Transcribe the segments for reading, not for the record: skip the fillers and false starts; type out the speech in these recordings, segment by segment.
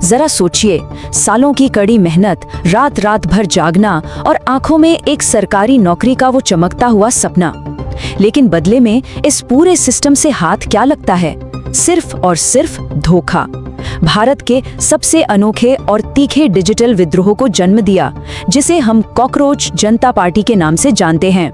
जरा सोचिए, सालों की कड़ी मेहनत, रात रात भर जागना और आंखों में एक सरकारी नौकरी का वो चमकता हुआ सपना। लेकिन बदले में इस पूरे सिस्टम से हाथ क्या लगता है? सिर्फ और सिर्फ धोखा। भारत के सबसे अनोखे और तीखे डिजिटल विद्रोह को जन्म दिया, जिसे हम कॉकरोच जनता पार्टी के नाम से जानते हैं।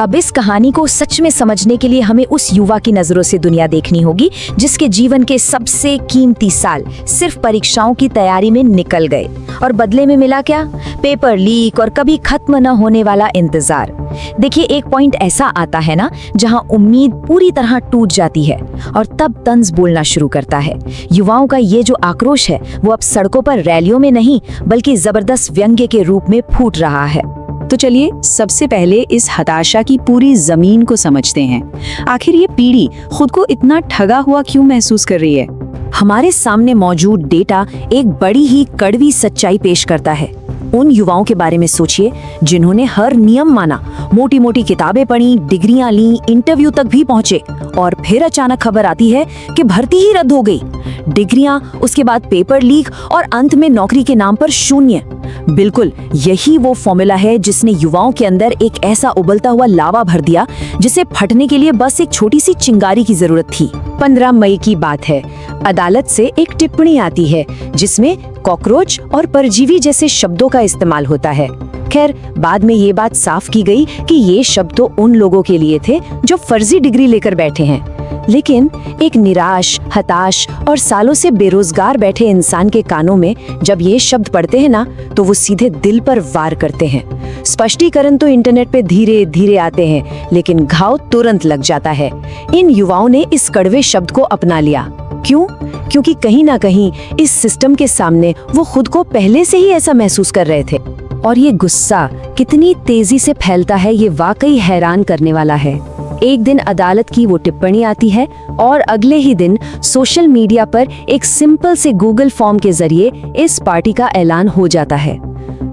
अब इस कहानी को सच में समझने के लिए हमें उस युवा की नजरों से दुनिया देखनी होगी जिसके जीवन के सबसे कीमती साल सिर्फ परीक्षाओं की तैयारी में निकल गए। और बदले में मिला क्या? पेपर लीक और कभी खत्म न होने वाला इंतजार। देखिए, एक पॉइंट ऐसा आता है ना जहां उम्मीद पूरी तरह टूट जाती है और तब तंज बोलना शुरू करता है। युवाओं का ये जो आक्रोश है वो अब सड़कों पर रैलियों में नहीं बल्कि जबरदस्त व्यंग्य के रूप में फूट रहा है। तो चलिए सबसे पहले इस हताशा की पूरी जमीन को समझते हैं। आखिर ये पीढ़ी खुद को इतना ठगा हुआ क्यों महसूस कर रही है? हमारे सामने मौजूद डेटा एक बड़ी ही कड़वी सच्चाई पेश करता है। उन युवाओं के बारे में सोचिए जिन्होंने हर नियम माना, मोटी मोटी किताबें पढ़ी, डिग्रियां ली, इंटरव्यू तक भी पहुंचे, और फिर अचानक खबर आती है कि भर्ती ही रद्द हो गई। डिग्रियां, उसके बाद पेपर लीक और अंत में नौकरी के नाम पर शून्य। बिल्कुल यही वो फॉर्मूला है जिसने युवाओं के अंदर एक ऐसा उबलता हुआ लावा भर दिया जिसे फटने के लिए बस एक छोटी सी चिंगारी की जरूरत थी। 15 मई की बात है। अदालत से एक टिप्पणी आती है जिसमें कॉकरोच और परजीवी जैसे शब्दों का इस्तेमाल होता है। खैर, बाद में ये बात साफ की गई कि ये शब्द तो उन लोगों के लिए थे जो फर्जी डिग्री लेकर बैठे हैं। लेकिन एक निराश, हताश और सालों से बेरोजगार बैठे इंसान के कानों में जब ये शब्द पढ़ते हैं ना, तो वो सीधे दिल पर वार करते हैं। स्पष्टीकरण तो इंटरनेट पे धीरे धीरे आते हैं, लेकिन घाव तुरंत लग जाता है। इन युवाओं ने इस कड़वे शब्द को अपना लिया। क्यों? क्योंकि कहीं ना कहीं इस सिस्टम के सामने वो खुद को पहले से ही ऐसा महसूस कर रहे थे। और ये गुस्सा कितनी तेजी से फैलता है, ये वाकई हैरान करने वाला है। एक दिन अदालत की वो टिप्पणी आती है और अगले ही दिन सोशल मीडिया पर एक सिंपल से गूगल फॉर्म के जरिए इस पार्टी का ऐलान हो जाता है।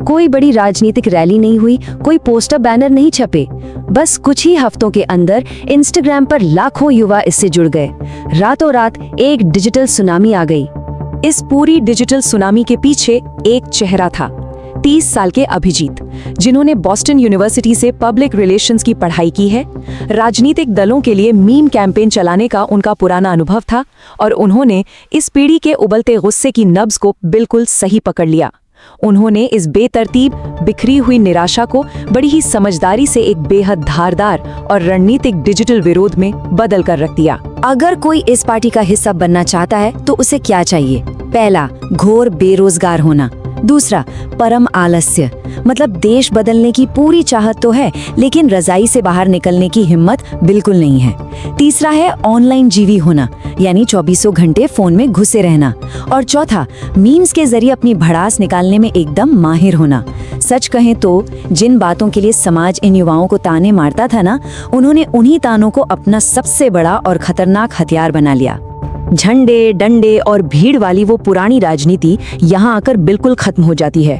कोई बड़ी राजनीतिक रैली नहीं हुई, कोई पोस्टर बैनर नहीं छपे, बस कुछ ही हफ्तों के अंदर इंस्टाग्राम पर लाखों युवा इससे जुड़ गए। रातों रात एक डिजिटल सुनामी आ गई। इस पूरी डिजिटल सुनामी के पीछे एक चेहरा था, 30 साल के अभिजीत, जिन्होंने बॉस्टन यूनिवर्सिटी से पब्लिक रिलेशंस की पढ़ाई की है। राजनीतिक दलों के लिए मीम कैंपेन चलाने का उनका पुराना अनुभव था और उन्होंने इस पीढ़ी के उबलते गुस्से की नब्ज को बिल्कुल सही पकड़ लिया। उन्होंने इस बेतरतीब, बिखरी हुई निराशा को बड़ी ही समझदारी से एक बेहद धारदार और रणनीतिक डिजिटल विरोध में बदल कर रख दिया। अगर कोई इस पार्टी का हिस्सा बनना चाहता है तो उसे क्या चाहिए? पहला, घोर बेरोजगार होना। दूसरा, परम आलस्य, मतलब देश बदलने की पूरी चाहत तो है लेकिन रजाई से बाहर निकलने की हिम्मत बिल्कुल नहीं है। तीसरा है ऑनलाइन जीवी होना, यानी 24 घंटे फोन में घुसे रहना। और चौथा, मीम्स के जरिए अपनी भड़ास निकालने में एकदम माहिर होना। सच कहें तो जिन बातों के लिए समाज इन युवाओं को ताने मारता था ना, उन्होंने उन्हीं तानों को अपना सबसे बड़ा और खतरनाक हथियार बना लिया। झंडे, डंडे और भीड़ वाली वो पुरानी राजनीति यहाँ आकर बिल्कुल खत्म हो जाती है।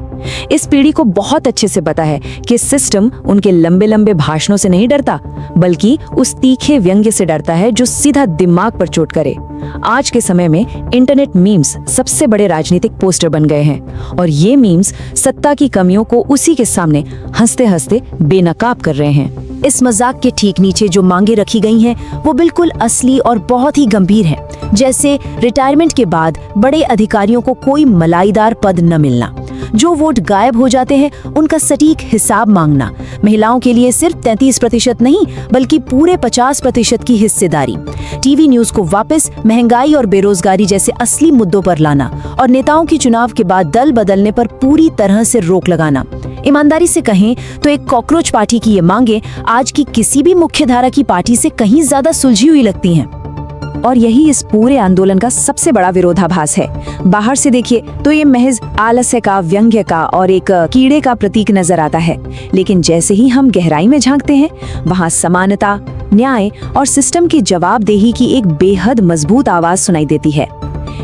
इस पीढ़ी को बहुत अच्छे से पता है कि सिस्टम उनके लंबे लंबे भाषणों से नहीं डरता, बल्कि उस तीखे व्यंग्य से डरता है जो सीधा दिमाग पर चोट करे। आज के समय में इंटरनेट मीम्स सबसे बड़े राजनीतिक पोस्टर बन गए हैं और ये मीम्स सत्ता की कमियों को उसी के सामने हंसते हंसते बेनकाब कर रहे हैं। इस मजाक के ठीक नीचे जो मांगे रखी गई हैं वो बिल्कुल असली और बहुत ही गंभीर हैं। जैसे रिटायरमेंट के बाद बड़े अधिकारियों को कोई मलाईदार पद न मिलना, जो वोट गायब हो जाते हैं उनका सटीक हिसाब मांगना, महिलाओं के लिए सिर्फ 33% नहीं बल्कि पूरे 50% की हिस्सेदारी, टीवी न्यूज को वापस महंगाई और बेरोजगारी जैसे असली मुद्दों पर लाना और नेताओं की चुनाव के बाद दल बदलने पर पूरी तरह से रोक लगाना। ईमानदारी से कहें तो एक कॉकरोच पार्टी की ये मांगे आज की किसी भी मुख्यधारा की पार्टी से कहीं ज्यादा सुलझी हुई लगती हैं। और यही इस पूरे आंदोलन का सबसे बड़ा विरोधाभास है। बाहर से देखिए तो ये महज आलस्य का, व्यंग्य का और एक कीड़े का प्रतीक नजर आता है, लेकिन जैसे ही हम गहराई में झांकते हैं वहाँ समानता, न्याय और सिस्टम की जवाबदेही की एक बेहद मजबूत आवाज सुनाई देती है।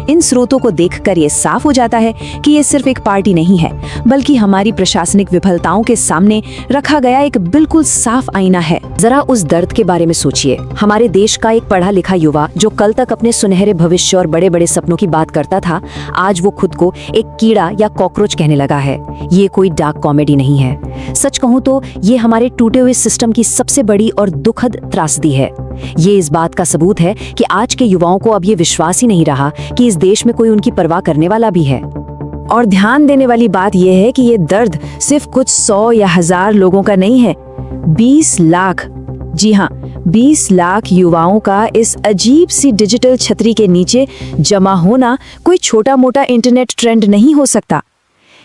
इन स्रोतों को देखकर ये साफ हो जाता है कि ये सिर्फ एक पार्टी नहीं है, बल्कि हमारी प्रशासनिक विफलताओं के सामने रखा गया एक बिल्कुल साफ आईना है। जरा उस दर्द के बारे में सोचिए। हमारे देश का एक पढ़ा लिखा युवा जो कल तक अपने सुनहरे भविष्य और बड़े बड़े सपनों की बात करता था, आज वो खुद को एक कीड़ा या कॉकरोच कहने लगा है। ये कोई डार्क कॉमेडी नहीं है। सच कहूँ तो ये हमारे टूटे हुए सिस्टम की सबसे बड़ी और दुखद त्रासदी है। ये इस बात का सबूत है कि आज के युवाओं को अब ये विश्वास ही नहीं रहा कि इस देश में कोई उनकी परवाह करने वाला भी है। और ध्यान देने वाली बात यह है कि ये दर्द सिर्फ कुछ 100 या 1000 लोगों का नहीं है, 20 लाख, जी हाँ 20 लाख युवाओं का इस अजीब सी डिजिटल छतरी के नीचे जमा होना कोई छोटा मोटा इंटरनेट ट्रेंड नहीं हो सकता।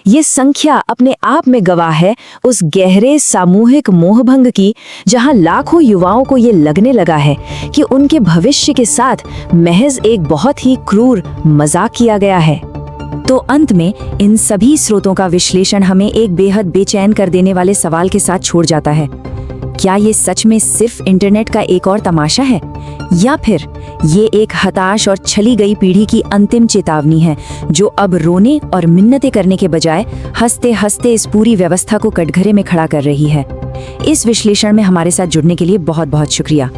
ये संख्या अपने आप में गवाह है उस गहरे सामूहिक मोहभंग की, जहां लाखों युवाओं को ये लगने लगा है कि उनके भविष्य के साथ महज एक बहुत ही क्रूर मजाक किया गया है। तो अंत में इन सभी स्रोतों का विश्लेषण हमें एक बेहद बेचैन कर देने वाले सवाल के साथ छोड़ जाता है। क्या ये सच में सिर्फ इंटरनेट का एक और तमाशा है, या फिर ये एक हताश और छली गई पीढ़ी की अंतिम चेतावनी है, जो अब रोने और मिन्नतें करने के बजाय हंसते हंसते इस पूरी व्यवस्था को कटघरे में खड़ा कर रही है। इस विश्लेषण में हमारे साथ जुड़ने के लिए बहुत बहुत शुक्रिया।